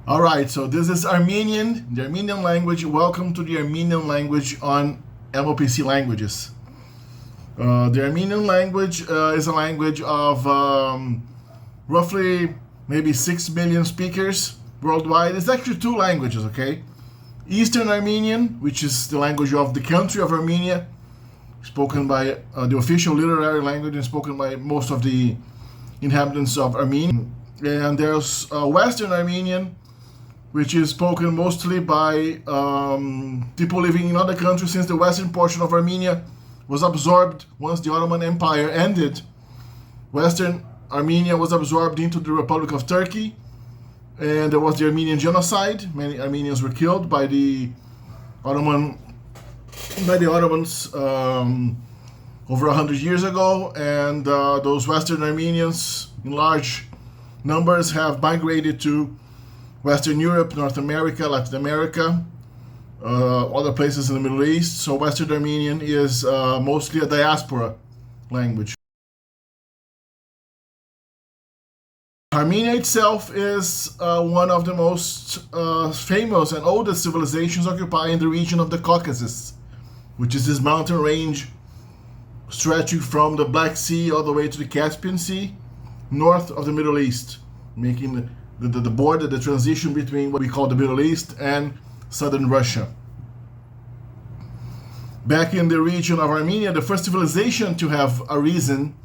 All right, so this is Armenian, the Armenian language. Welcome to the Armenian language on MOPC languages. The Armenian language is a language of roughly maybe 6 million speakers worldwide. It's actually two languages, okay? Eastern Armenian, which is the language of the country of Armenia, spoken by the official literary language and spoken by most of the inhabitants of Armenia. And there's Western Armenian, which is spoken mostly by people living in other countries, since the western portion of Armenia was absorbed once the Ottoman Empire ended. Western Armenia was absorbed into the Republic of Turkey, and there was the Armenian genocide. Many Armenians were killed by the Ottomans over 100 years ago, and those Western Armenians in large numbers have migrated to Western Europe, North America, Latin America, other places in the Middle East. So Western Armenian is mostly a diaspora language. Armenia itself is one of the most famous and oldest civilizations occupying the region of the Caucasus, which is this mountain range stretching from the Black Sea all the way to the Caspian Sea, north of the Middle East, making the border, the transition between what we call the Middle East and southern Russia. Back in the region of Armenia, the first civilization to have arisen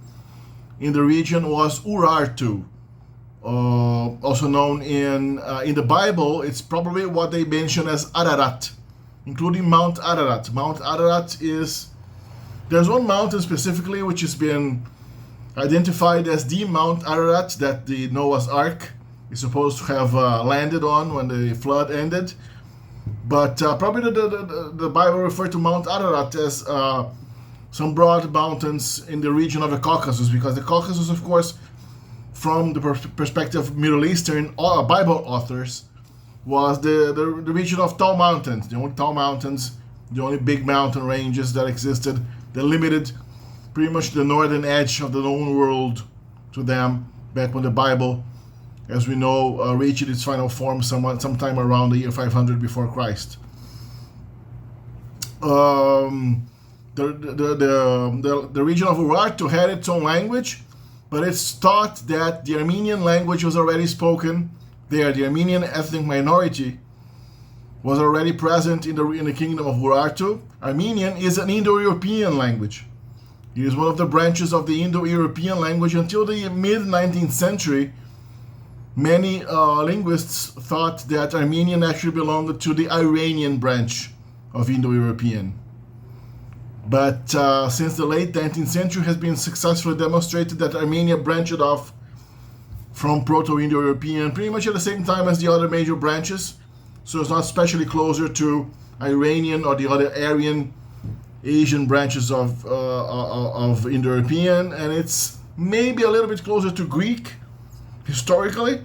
in the region was Urartu, also known in the Bible. It's probably what they mention as Ararat, including Mount Ararat. Mount Ararat there's one mountain specifically which has been identified as the Mount Ararat that the Noah's Ark is supposed to have landed on when the flood ended. But probably the Bible referred to Mount Ararat as some broad mountains in the region of the Caucasus, because the Caucasus, of course, from the perspective of Middle Eastern Bible authors, was the region of tall mountains, the only tall mountains, the only big mountain ranges that existed, that limited pretty much the northern edge of the known world to them back when the Bible, as we know, reached its final form sometime around the year 500 before Christ. The region of Urartu had its own language, but it's thought that the Armenian language was already spoken there. The Armenian ethnic minority was already present in the kingdom of Urartu. Armenian is an Indo-European language. It is one of the branches of the Indo-European language. Until the mid-19th century, many linguists thought that Armenian actually belonged to the Iranian branch of Indo-European. But since the late 19th century, has been successfully demonstrated that Armenia branched off from Proto-Indo-European pretty much at the same time as the other major branches. So it's not especially closer to Iranian or the other Aryan Asian branches of Indo-European, and it's maybe a little bit closer to Greek historically,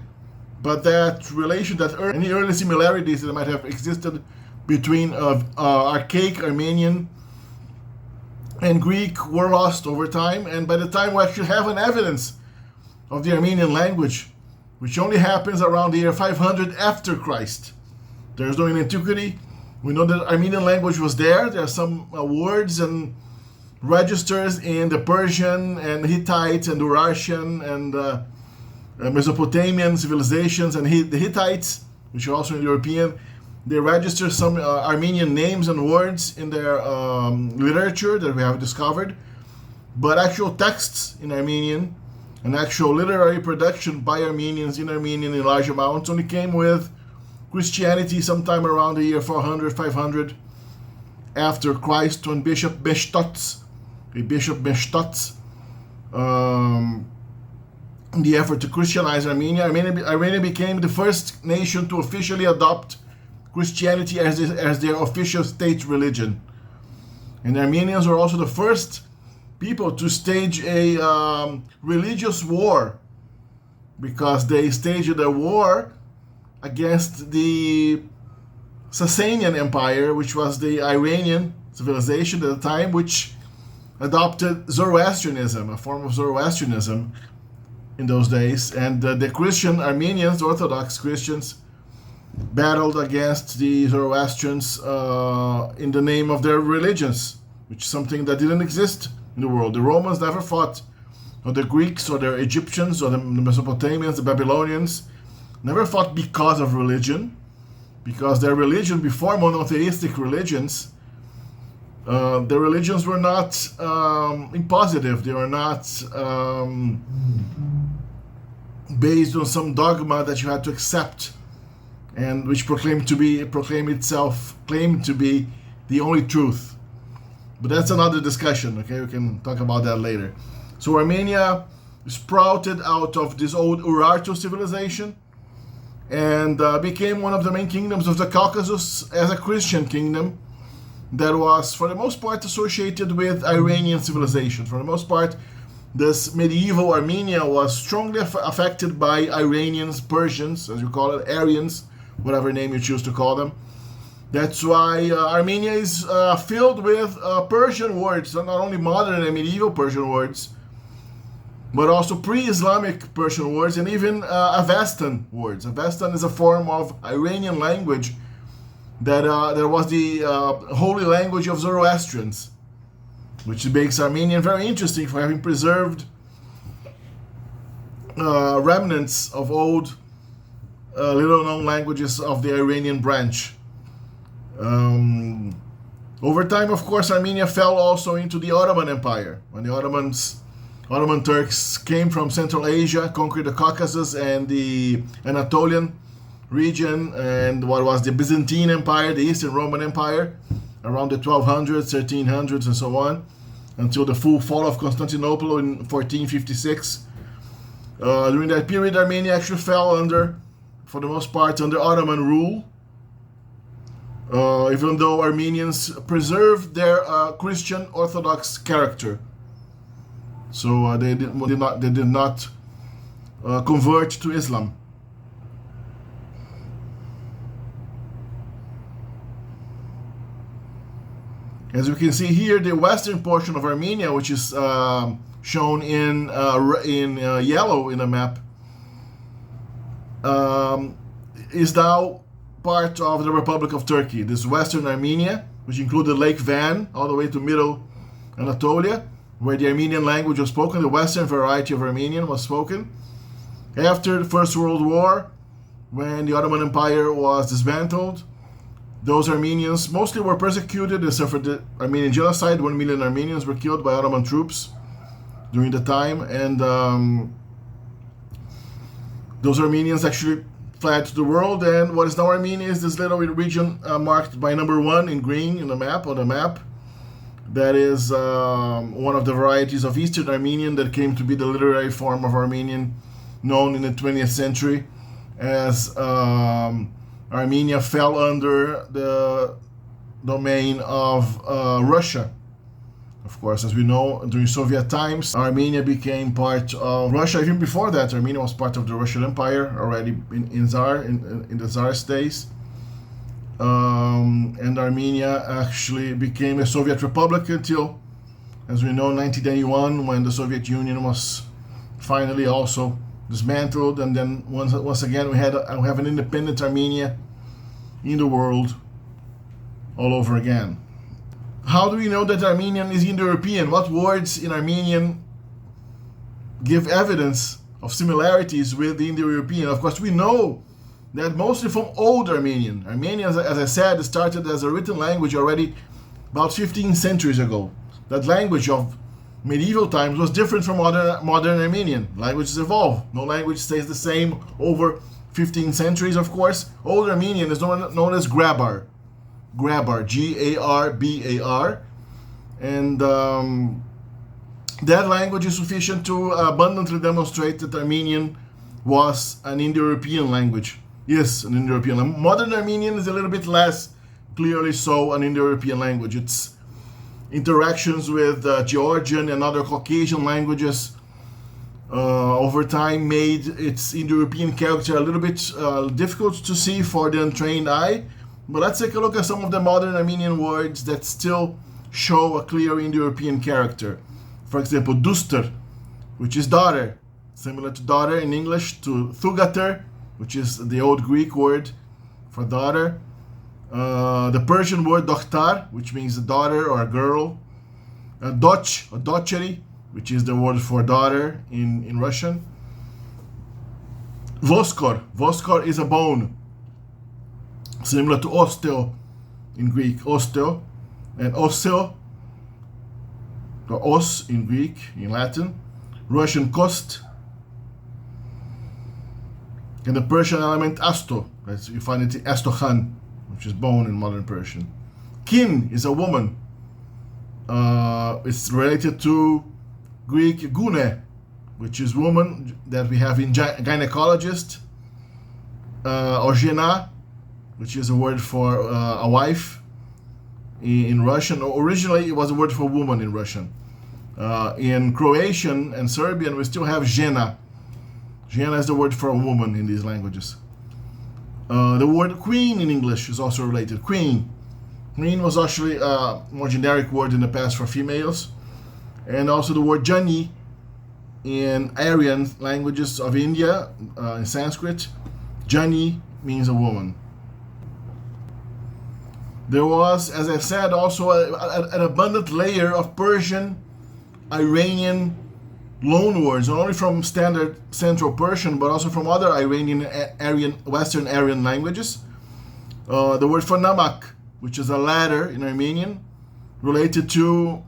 but that relation, any early similarities that might have existed between archaic Armenian and Greek were lost over time. And by the time we actually have an evidence of the Armenian language, which only happens around the year 500 after Christ, there's no in antiquity. We know that Armenian language was there. There are some words and registers in the Persian and Hittite and Urartian and Mesopotamian civilizations, and the Hittites, which are also Indo-European, they register some Armenian names and words in their literature that we have discovered. But actual texts in Armenian and actual literary production by Armenians in Armenian in large amounts only came with Christianity sometime around the year 400, 500 after Christ, when Bishop Mashtots, in the effort to Christianize Armenia, Armenia became the first nation to officially adopt Christianity as their official state religion. And Armenians were also the first people to stage a religious war, because they staged a war against the Sasanian Empire, which was the Iranian civilization at the time, which adopted Zoroastrianism, a form of Zoroastrianism in those days. And the Christian Armenians, the Orthodox Christians, battled against the Zoroastrians in the name of their religions, which is something that didn't exist in the world. The Romans never fought, or the Greeks, or the Egyptians, or the Mesopotamians, the Babylonians, never fought because of religion, because their religion, before monotheistic religions, the religions were not impositive. They were not based on some dogma that you had to accept, and which claimed to be the only truth. But that's another discussion. Okay, we can talk about that later. So Armenia sprouted out of this old Urartu civilization and became one of the main kingdoms of the Caucasus as a Christian kingdom that was, for the most part, associated with Iranian civilization. For the most part, this medieval Armenia was strongly affected by Iranians, Persians, as you call it, Aryans, whatever name you choose to call them. That's why Armenia is filled with Persian words, not only modern and medieval Persian words, but also pre-Islamic Persian words, and even Avestan words. Avestan is a form of Iranian language that was the holy language of Zoroastrians, which makes Armenian very interesting for having preserved remnants of old, little-known languages of the Iranian branch. Over time, of course, Armenia fell also into the Ottoman Empire. When the Ottoman Turks came from Central Asia, conquered the Caucasus and the Anatolian region, and what was the Byzantine Empire, the Eastern Roman Empire, around the 1200s, 1300s, and so on, until the full fall of Constantinople in 1456. During that period, Armenia actually fell under, for the most part, under Ottoman rule, even though Armenians preserved their Christian Orthodox character. So they did not convert to Islam. As you can see here, the western portion of Armenia, which is shown in yellow in the map, is now part of the Republic of Turkey. This western Armenia, which included Lake Van all the way to middle Anatolia, where the Armenian language was spoken, the western variety of Armenian was spoken. After the First World War, when the Ottoman Empire was dismantled, those Armenians mostly were persecuted. They suffered the Armenian genocide. 1 million Armenians were killed by Ottoman troops during the time, and those Armenians actually fled to the world. And what is now Armenia is this little region marked by number 1 in green in the map, on the map. That is one of the varieties of Eastern Armenian that came to be the literary form of Armenian known in the 20th century as Armenia fell under the domain of Russia. Of course, as we know, during Soviet times, Armenia became part of Russia. Even before that, Armenia was part of the Russian Empire already in the Tsar's days. And Armenia actually became a Soviet republic until, as we know, 1991, when the Soviet Union was finally also dismantled, and then once again we have an independent Armenia in the world all over again. How do we know that Armenian is Indo-European? What words in Armenian give evidence of similarities with the Indo-European? Of course, we know that mostly from Old Armenian. Armenian, as I said, started as a written language already about 15 centuries ago. That language of medieval times was different from modern Armenian. Languages evolve. No language stays the same over 15 centuries, of course. Old Armenian is known as Grabar. Grabar, G-A-R-B-A-R. And that language is sufficient to abundantly demonstrate that Armenian was an Indo-European language. Yes, an Indo-European language. Modern Armenian is a little bit less clearly so an Indo-European language. Its interactions with Georgian and other Caucasian languages over time made its Indo-European character a little bit difficult to see for the untrained eye. But let's take a look at some of the modern Armenian words that still show a clear Indo-European character. For example, duster, which is daughter, similar to daughter in English, to thugater, which is the old Greek word for daughter. The Persian word dokhtar, which means a daughter or a girl. Doch or docheri, which is the word for daughter in Russian. Voskor. Voskor is a bone, similar to osteo in Greek. Osteo and oseo, or os in Greek, in Latin. Russian kost. And the Persian element asto. You find it in astokhan, which is bone in modern Persian. Kin is a woman. It's related to Greek gune, which is woman that we have in gynecologist, or žena, which is a word for a wife in Russian. Originally, it was a word for woman in Russian. In Croatian and Serbian, we still have žena. Žena is the word for a woman in these languages. The word queen in English is also related. Queen. Queen was actually a more generic word in the past for females. And also the word Jani in Aryan languages of India, in Sanskrit. Jani means a woman. There was, as I said, also an abundant layer of Persian, Iranian loanwords, not only from standard Central Persian, but also from other Iranian, Aryan, Western Aryan languages. The word for namak, which is a ladder in Armenian, related to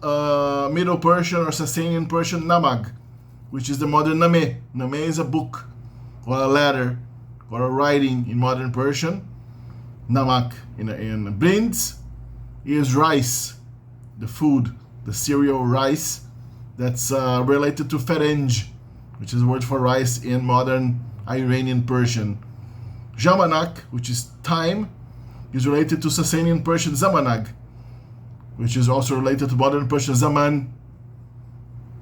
Middle Persian or Sasanian Persian namag, which is the modern name. Name is a book, or a ladder, or a writing in modern Persian. Namak in brinz is rice, the food, the cereal rice. That's related to ferenj, which is a word for rice in modern Iranian Persian. Zamanak, which is time, is related to Sasanian Persian zamanag, which is also related to modern Persian zaman,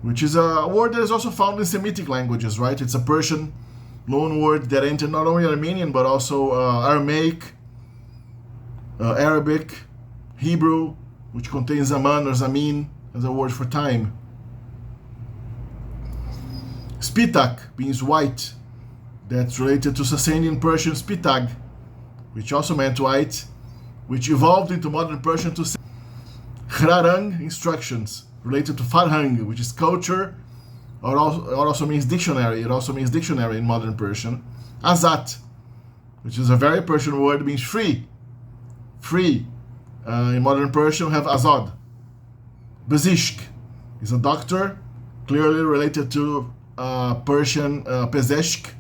which is a word that is also found in Semitic languages, right? It's a Persian loan word that entered not only Armenian, but also Aramaic, Arabic, Hebrew, which contains zaman or zamin as a word for time. Spitak means white. That's related to Sasanian Persian spitag, which also meant white, which evolved into modern Persian to say Khrarang, instructions, related to Farhang, which is culture, or also means dictionary. It also means dictionary in modern Persian. Azat, which is a very Persian word, means free. Free. In modern Persian, we have azad. Bezishk is a doctor, clearly related to Persian pezeshk.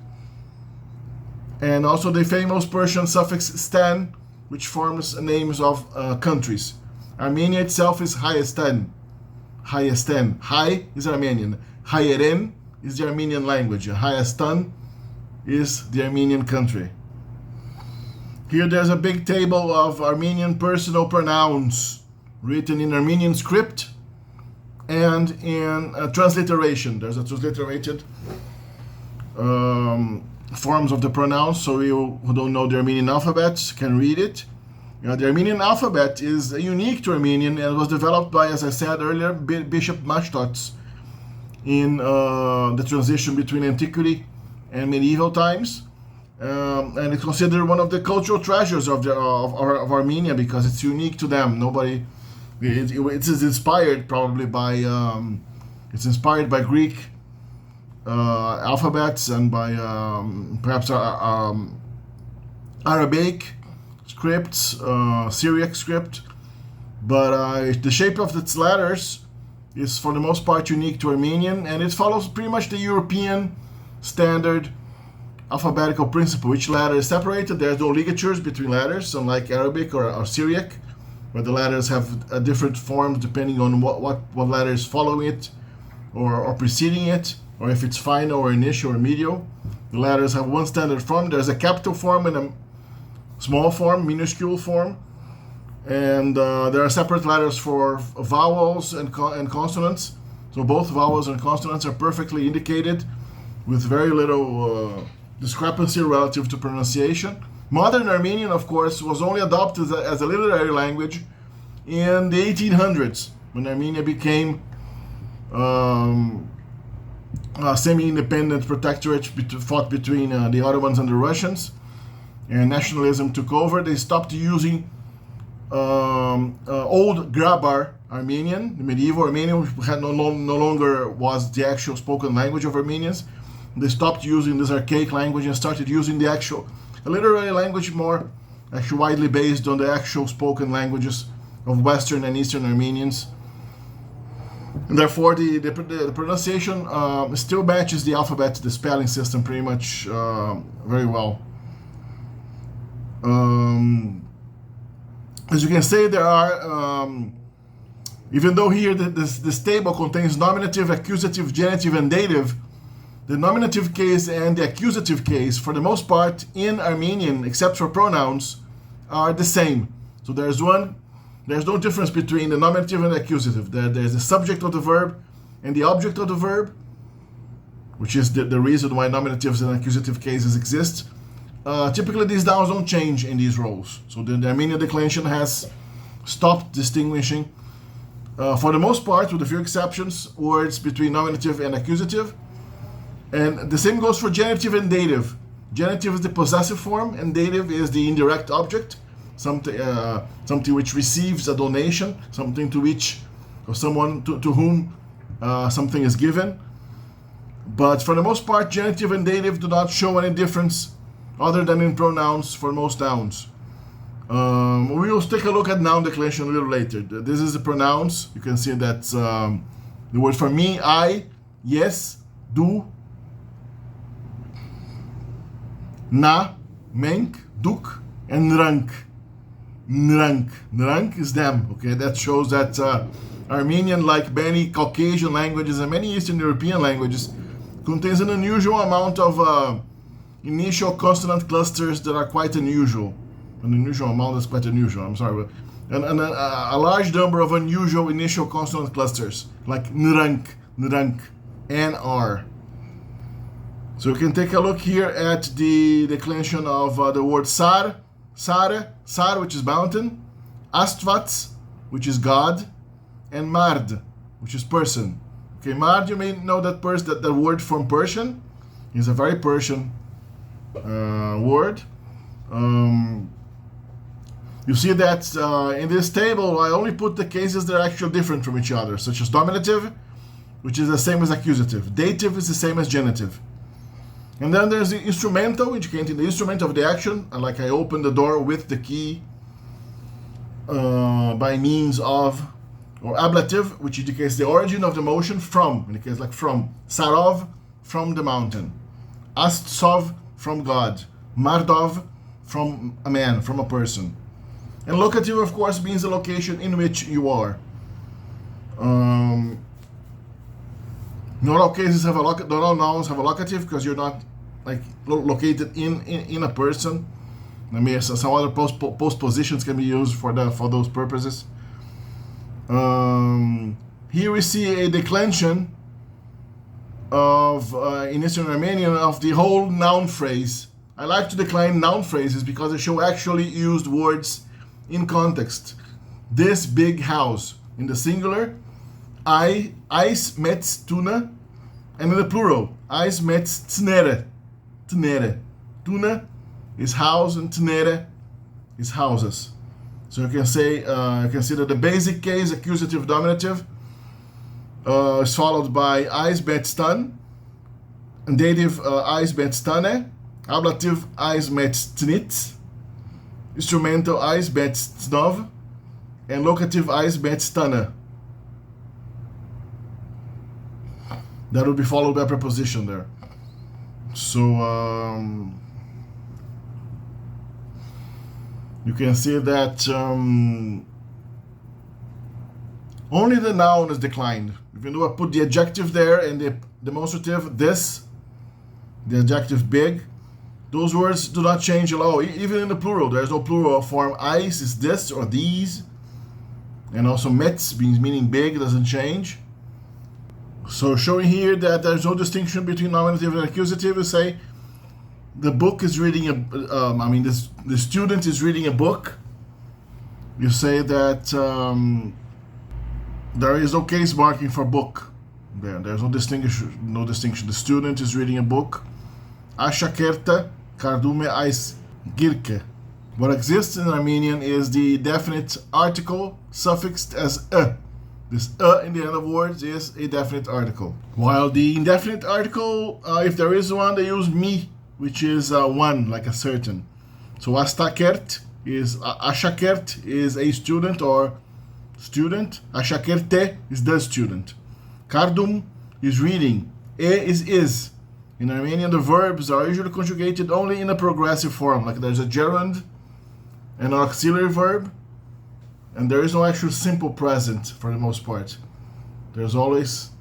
And also the famous Persian suffix stan, which forms names of countries. Armenia itself is Hayastan. Hayastan. Hay is Armenian. Hayeren is the Armenian language. Hayastan is the Armenian country. Here there's a big table of Armenian personal pronouns written in Armenian script and in transliteration. There's a transliterated forms of the pronouns, so you who don't know the Armenian alphabet can read it. The Armenian alphabet is unique to Armenian and was developed by, as I said earlier, Bishop Mashtots in the transition between antiquity and medieval times. And it's considered one of the cultural treasures of Armenia because it's unique to them. It is inspired probably by it's inspired by Greek alphabets and by perhaps Arabic scripts, Syriac script, but the shape of its letters is for the most part unique to Armenian, and it follows pretty much the European standard alphabetical principle. Each letter is separated. There's no ligatures between letters, unlike Arabic or Syriac, where the letters have a different form depending on what letter is following it or preceding it, or if it's final or initial or medial. The letters have one standard form. There's a capital form and a small form, minuscule form, and there are separate letters for vowels and consonants. So both vowels and consonants are perfectly indicated with very little discrepancy relative to pronunciation. Modern Armenian, of course, was only adopted as a literary language in the 1800s, when Armenia became a semi-independent protectorate fought between the Ottomans and the Russians. and nationalism took over, they stopped using old Grabar Armenian, the medieval Armenian, which had no longer was the actual spoken language of Armenians. They stopped using this archaic language and started using the actual, a literary language more actually widely based on the actual spoken languages of Western and Eastern Armenians. And therefore, the pronunciation still matches the alphabet, the spelling system pretty much very well. As you can see, there are, even though here this table contains nominative, accusative, genitive, and dative, the nominative case and the accusative case, for the most part, in Armenian, except for pronouns, are the same. So there's no difference between the nominative and the accusative. There's the subject of the verb and the object of the verb, which is the reason why nominatives and accusative cases exist. Typically, these nouns don't change in these roles. So the Armenian declension has stopped distinguishing, for the most part, with a few exceptions, words between nominative and accusative. And the same goes for genitive and dative. Genitive is the possessive form, and dative is the indirect object, something which receives a donation, something to which, or someone to whom something is given. But for the most part, genitive and dative do not show any difference other than in pronouns for most nouns. We will take a look at noun declension a little later. This is the pronouns. You can see that the word for me, I, yes, do, na, menk, duk, and nrank. Nrank. Nrank is them. Okay, that shows that Armenian, like many Caucasian languages and many Eastern European languages, contains an unusual amount of initial consonant clusters that are quite unusual. An unusual amount that's quite unusual, I'm sorry. And a large number of unusual initial consonant clusters, like nrank, nrank, nr. So you can take a look here at the declension of the word sar, sare, sar, which is mountain, astvats, which is God, and mard, which is person. Okay, mard, you may know that word from Persian is a very Persian word. You see that in this table, I only put the cases that are actually different from each other, such as nominative, which is the same as accusative. Dative is the same as genitive. And then there's the instrumental, indicating the instrument of the action, like I open the door with the key by means of, or ablative, which indicates the origin of the motion from, in the case like from. Sarov, from the mountain. Astsov, from God. Mardov, from a man, from a person. And locative, of course, means the location in which you are. Not all cases have not all nouns have a locative, because you're not like located in a person. I mean, some other postpositions can be used for those purposes. Here we see a declension of in Eastern Armenian of the whole noun phrase. I like to decline noun phrases because they show actually used words in context. This big house in the singular, Ais met tuna, and in the plural, Ais met tnere. Tnere. Tuna is house and tnere is houses. So you can say, you can see that the basic case, accusative nominative, is followed by Ais met stan, and dative Ais met stane, ablative Ais met tnit, instrumental Ais met snov, and locative Ais met stana. That will be followed by a preposition there. So you can see that only the noun is declined. Even though I put the adjective there and the demonstrative this, the adjective big, those words do not change at all. Even in the plural, there is no plural form. Ice is this or these, and also metz meaning big doesn't change. So showing here that there's no distinction between nominative and accusative. You say the book is reading the student is reading a book. You say that there is no case marking for book. There's no distinction. The student is reading a book. Ashakerta kardume ais Girke. What exists in Armenian is the definite article suffixed as a. This in the end of words is a definite article. While the indefinite article, if there is one, they use mi, which is one, like a certain. So astakert is ashakert is a student or student. Ashakerte is the student. Kardum is reading. E is. In Armenian, the verbs are usually conjugated only in a progressive form, like there's a gerund and an auxiliary verb, and there is no actual simple present for the most part. There's always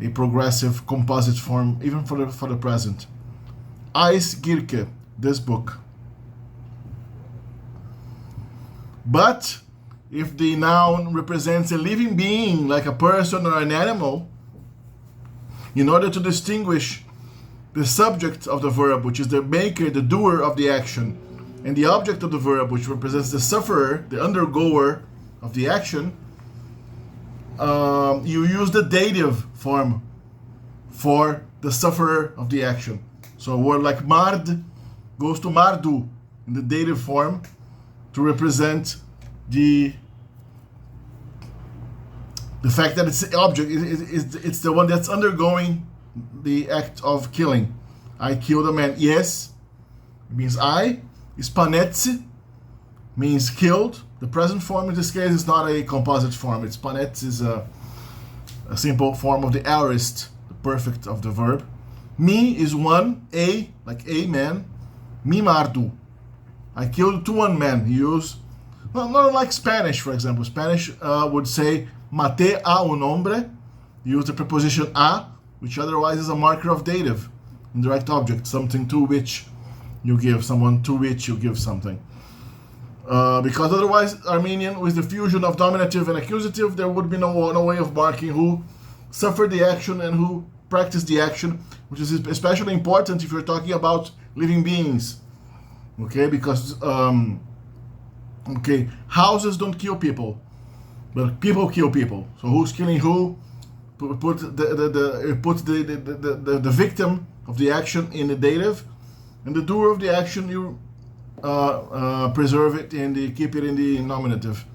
a progressive composite form, even for the present. Ais Girke, this book. But if the noun represents a living being, like a person or an animal, in order to distinguish the subject of the verb, which is the maker, the doer of the action, and the object of the verb, which represents the sufferer, the undergoer of the action, you use the dative form for the sufferer of the action. So a word like mard goes to mardu in the dative form to represent the fact that it's the object, it's the one that's undergoing the act of killing. I killed a man. Yes, it means I. Spanetsi means killed. The present form in this case is not a composite form. It's panetsi is a simple form of the aorist, the perfect of the verb. Mi is one, a, like a man. Mi mardu. I killed one man. You use, well, not like Spanish, for example. Spanish would say mate a un hombre. You use the preposition a, which otherwise is a marker of dative, indirect object, something to which you give, someone to which you give something. Because otherwise, Armenian, with the fusion of nominative and accusative, there would be no way of marking who suffered the action and who practiced the action, which is especially important if you're talking about living beings. Okay, because houses don't kill people, but people kill people. So who's killing who? Put the victim of the action in the dative, and the doer of the action you preserve it keep it in the nominative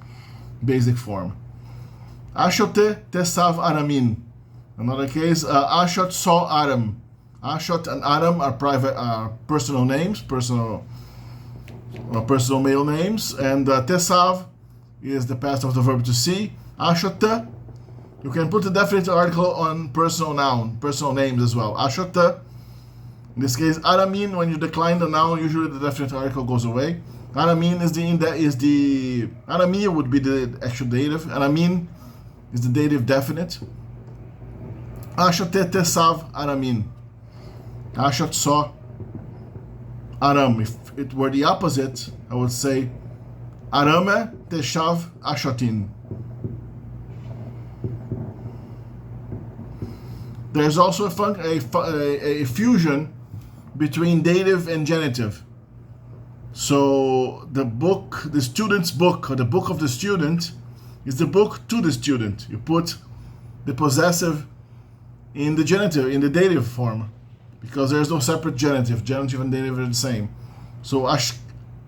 basic form. Ashote tesav aramin. Another case, Ashot saw Aram. Ashot and Aram are personal names, personal male names, and tesav is the past of the verb to see. Ashote, you can put a definite article on personal names as well. Ashota, in this case, aramin, when you decline the noun, usually the definite article goes away. Aramin arami would be the actual dative. Aramin is the dative definite. Ashote tesav aramin. Ashot saw Aram. If it were the opposite, I would say Arame teshav ashotin. There's also a fusion between dative and genitive. So the student's book, or the book of the student, is the book to the student. You put the possessive in the genitive, in the dative form, because there's no separate genitive. Genitive and dative are the same. So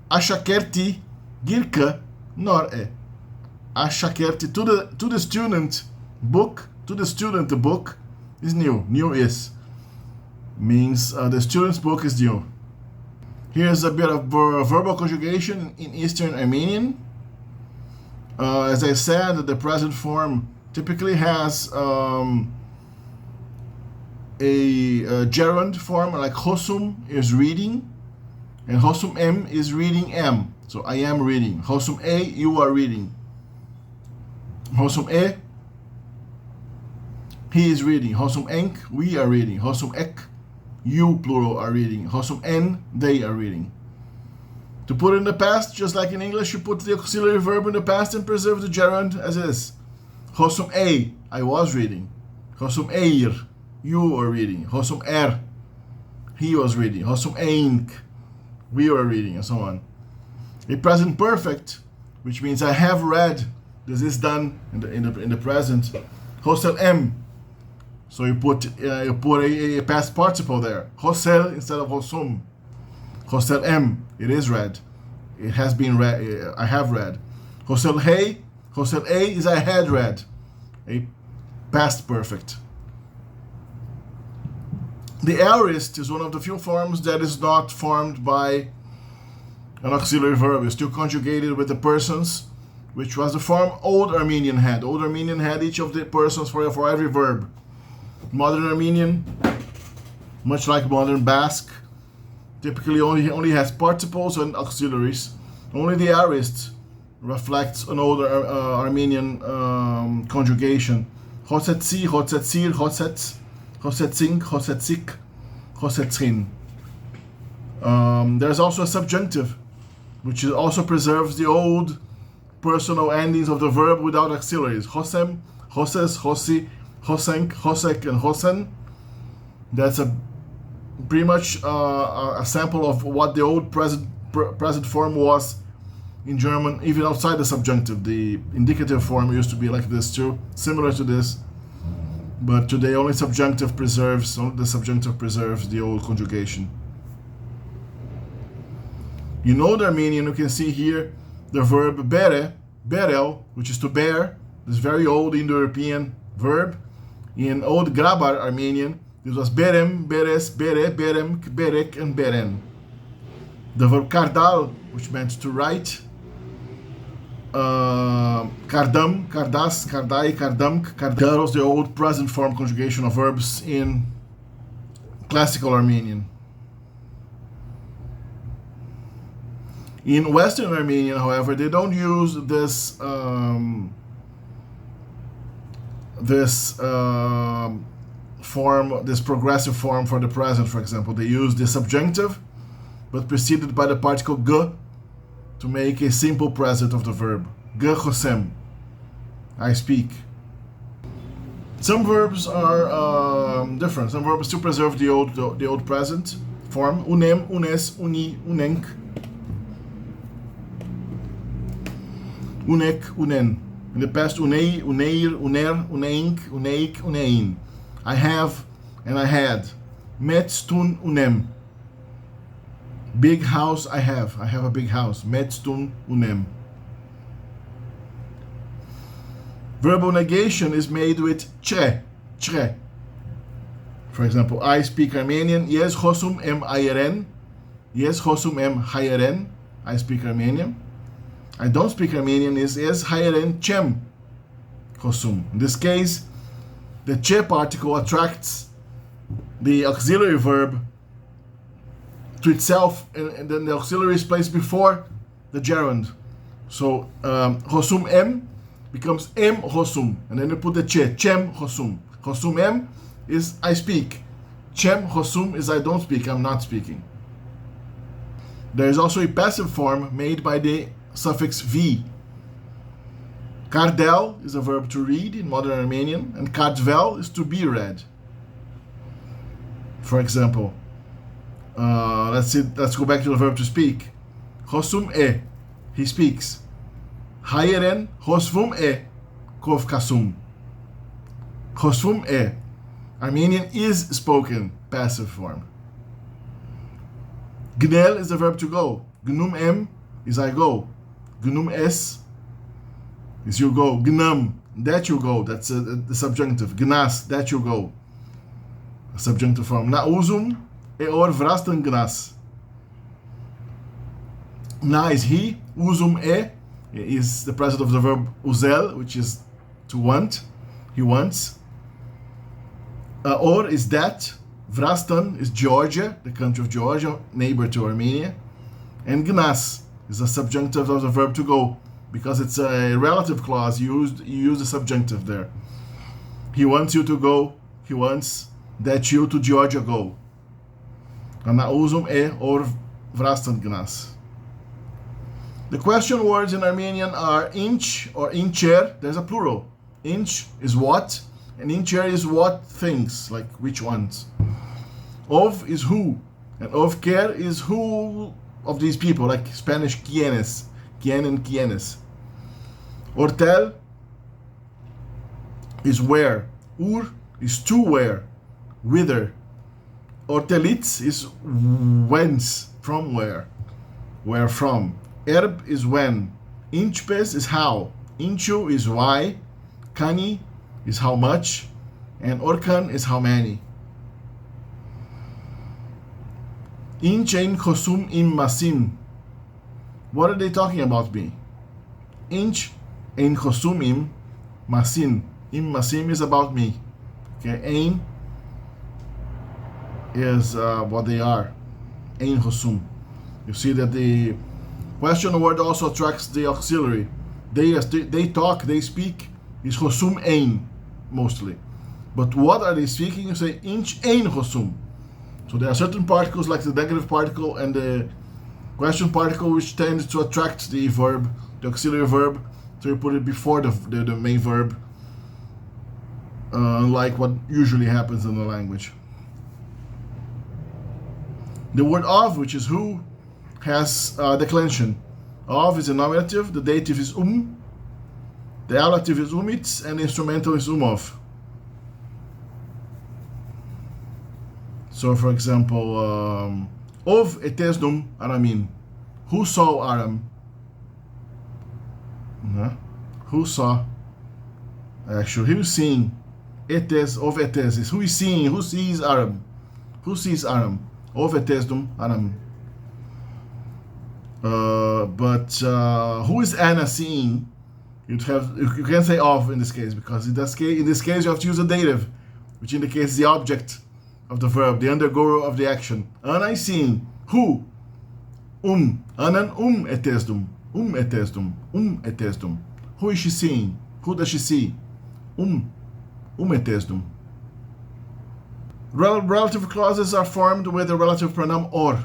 ashakerti girka nor-e. Ashakerti to the student book, to the student the book is new. New is means the student's book is new. Here's a bit of verbal conjugation in Eastern Armenian. As I said, the present form typically has a gerund form, like hosum is reading, and hosum m is reading am. So I am reading. Hosum a, you are reading. Hosum e, he is reading. Hosum enk, we are reading. Hosum ek, you plural are reading. Hosum en, they are reading. To put in the past, just like in English, you put the auxiliary verb in the past and preserve the gerund as is. Hosum e, I was reading. Hosum eir, you are reading. Hosum er, he was reading. Hosum enk, we are reading, and so on. A present perfect, which means I have read. This is done in the present. Hosel em. So you put a past participle there. Hosel instead of hosum. Hostel M, it is read. It has been read. I have read. Hostel A is I had read. A past perfect. The aorist is one of the few forms that is not formed by an auxiliary verb. It's still conjugated with the persons, which was the form Old Armenian had. Old Armenian had each of the persons for every verb. Modern Armenian, much like modern Basque, typically only has participles and auxiliaries. Only the aorist reflects an older Armenian conjugation. Hosetsi, Hosetsir, Hosets, Hosetsing, Hosetsik, Hosetsin. There's also a subjunctive, which also preserves the old personal endings of the verb without auxiliaries. Hosem, Hoses, Hosi, Hosenk, Hosek, and Hosen. That's pretty much a sample of what the old present form was in German, even outside the subjunctive. The indicative form used to be like this too, similar to this. But today only the subjunctive preserves the old conjugation. In Old Armenian, you can see here the verb bere, berel, which is to bear, this very old Indo-European verb. In Old Grabar Armenian, this was berem, beres, bere, berem, berek, and beren. The verb kardal, which meant to write, kardam, kardas, kardai, kardamk, kardal was the old present form conjugation of verbs in classical Armenian. In Western Armenian, however, they don't use this form, this progressive form for the present, for example. They use the subjunctive, but preceded by the particle g to make a simple present of the verb. G chosem, I speak. Some verbs are different. Some verbs still preserve the old present form. Unem, unes, uni, unenk. Unek, unen. In the past, unei, uneir, uner, uneink, uneik, unein. I have and I had. Metstun unem. Big house I have. I have a big house. Metstun unem. Verbal negation is made with tre. For example, I speak Armenian. Yes, hosum em ayeren. Yes, hosum em hayeren. I speak Armenian. I don't speak Armenian is es hayeren chem hosum. In this case, the che particle attracts the auxiliary verb to itself, and then the auxiliary is placed before the gerund. So hosum em becomes em hosum, and then you put the che, chem hosum. Hosum em is I speak. Chem hosum is I don't speak, I'm not speaking. There is also a passive form made by the suffix v. Kardel is a verb to read in modern Armenian, and kardvel is to be read. For example, let's go back to the verb to speak. Hosum e, he speaks. Hayeren hosvum e, kov kasum. Hosvum e, Armenian is spoken, passive form. Gnel is the verb to go. Gnum em is I go. Gnum es is you go. Gnam, that you go. That's the subjunctive. Gnas, that you go. A subjunctive form. Na uzum e or vrastan gnas. Na is he. Uzum e is the present of the verb uzel, which is to want. He wants. Or is that. Vrastan is Georgia, the country of Georgia, neighbor to Armenia. And gnas is a subjunctive of the verb to go, because it's a relative clause. You use the subjunctive there. He wants you to go. He wants that you to Georgia go. Ana uzum e or vrastan gnas. The question words in Armenian are inch or incher. There's a plural. Inch is what, and incher is what things, like which ones. Of is who, and of care is who of these people, like Spanish quienes, quien and quienes. Ortel is where. Ur is to where, whither. Ortelitz is whence. From where? Where from? Erb is when. Inchpes is how. Inchu is why. Kani is how much. And Orkan is how many. Inch ein khosum im masim. What are they talking about me? Inch ein khosum im masim. Im masim is about me. Okay, ein is what they are. Ein khosum. You see that the question word also attracts the auxiliary. They talk, they speak, is khosum ein mostly. But what are they speaking? You say inch ein khosum. So there are certain particles like the negative particle and the question particle which tend to attract the verb, the auxiliary verb. So you put it before the main verb, unlike what usually happens in the language. The word of, which is who, has declension. Of is a nominative, the dative is the ablative is umits, and the instrumental is of. So, for example, of etesnum aramin. Who saw Aram? Who saw? Actually, who's seeing? Etes of etes is who is seeing? Who sees Aram? Who sees Aram? Of etesnum Aram. But who is Anna seeing? You can't say of in this case, because in this case you have to use a dative, which indicates the object of the verb, the undergoer of the action. Anna is seeing. Who? Anan etesdum. Etesdum. Who is she seeing? Who does she see? Etesdum. Relative clauses are formed with the relative pronoun or,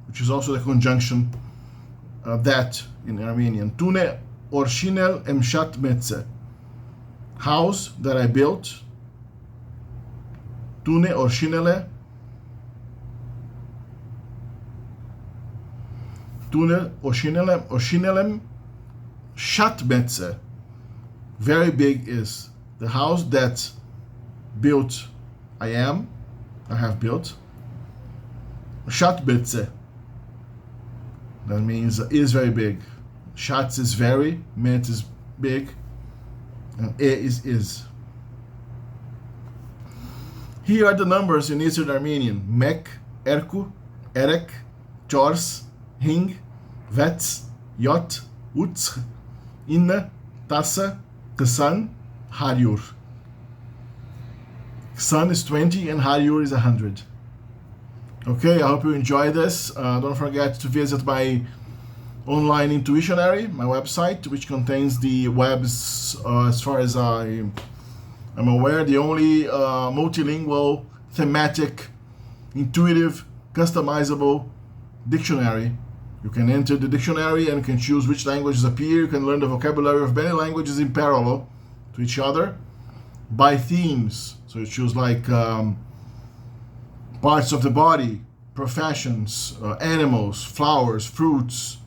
which is also the conjunction that in Armenian. Tune orshinel emshat metze. House that I built. Tune orshinele. Tune orshinelem shat metze. Very big is. The house that built I have built. Shat metze. That means is very big. Shatz is very, met is big, and e is. Here are the numbers in Eastern Armenian. Mek, Erku, Erek, Chors, Hing, Vets, Yot, Utz, Inne, Tassa, Ksan, Haryur. Ksan is 20 and Haryur is 100. Okay, I hope you enjoy this. Don't forget to visit my online intuitionary, my website, which contains the web's, as far as I'm aware, the only multilingual, thematic, intuitive, customizable dictionary. You can enter the dictionary and can choose which languages appear. You can learn the vocabulary of many languages in parallel to each other by themes. So you choose like parts of the body, professions, animals, flowers, fruits,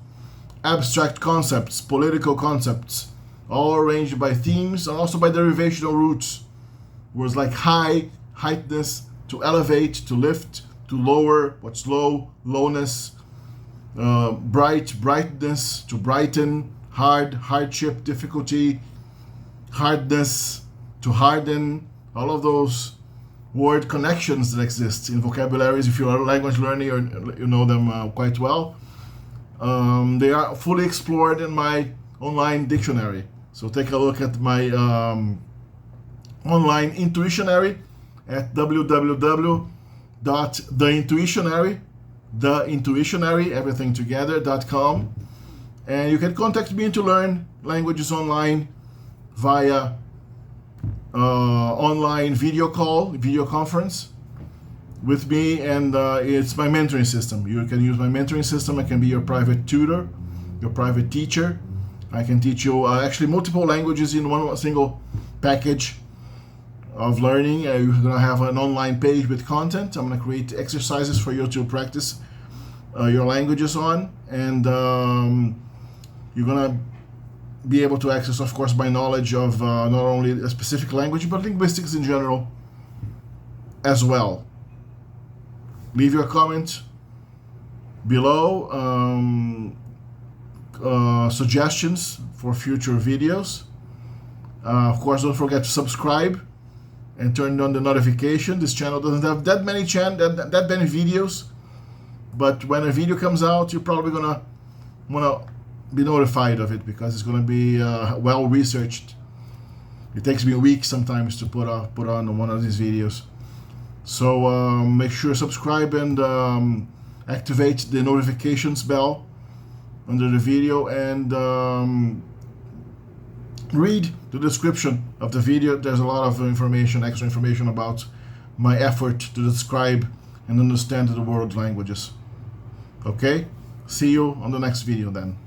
abstract concepts, political concepts, all arranged by themes and also by derivational roots. Words like high, heightness, to elevate, to lift, to lower, what's low, lowness, bright, brightness, to brighten, hard, hardship, difficulty, hardness, to harden, all of those word connections that exist in vocabularies. If you are a language learner, you know them quite well. They are fully explored in my online dictionary. So take a look at my online intuitionary at theintuitionary, everything together.com. And you can contact me to learn languages online via online video conference with me, and it's my mentoring system. You can use my mentoring system. I can be your private tutor, your private teacher. I can teach you actually multiple languages in one single package of learning. You're going to have an online page with content. I'm going to create exercises for you to practice your languages on, and you're going to be able to access, of course, my knowledge of not only a specific language, but linguistics in general as well. Leave your comment below suggestions for future videos. Of course, don't forget to subscribe and turn on the notification. This channel doesn't have that many videos, but when a video comes out, you're probably gonna wanna be notified of it because it's gonna be well researched. It takes me weeks sometimes to put on one of these videos. So make sure to subscribe and activate the notifications bell under the video, and read the description of the video. There's a lot of information, extra information about my effort to describe and understand the world languages. Okay? See you on the next video then.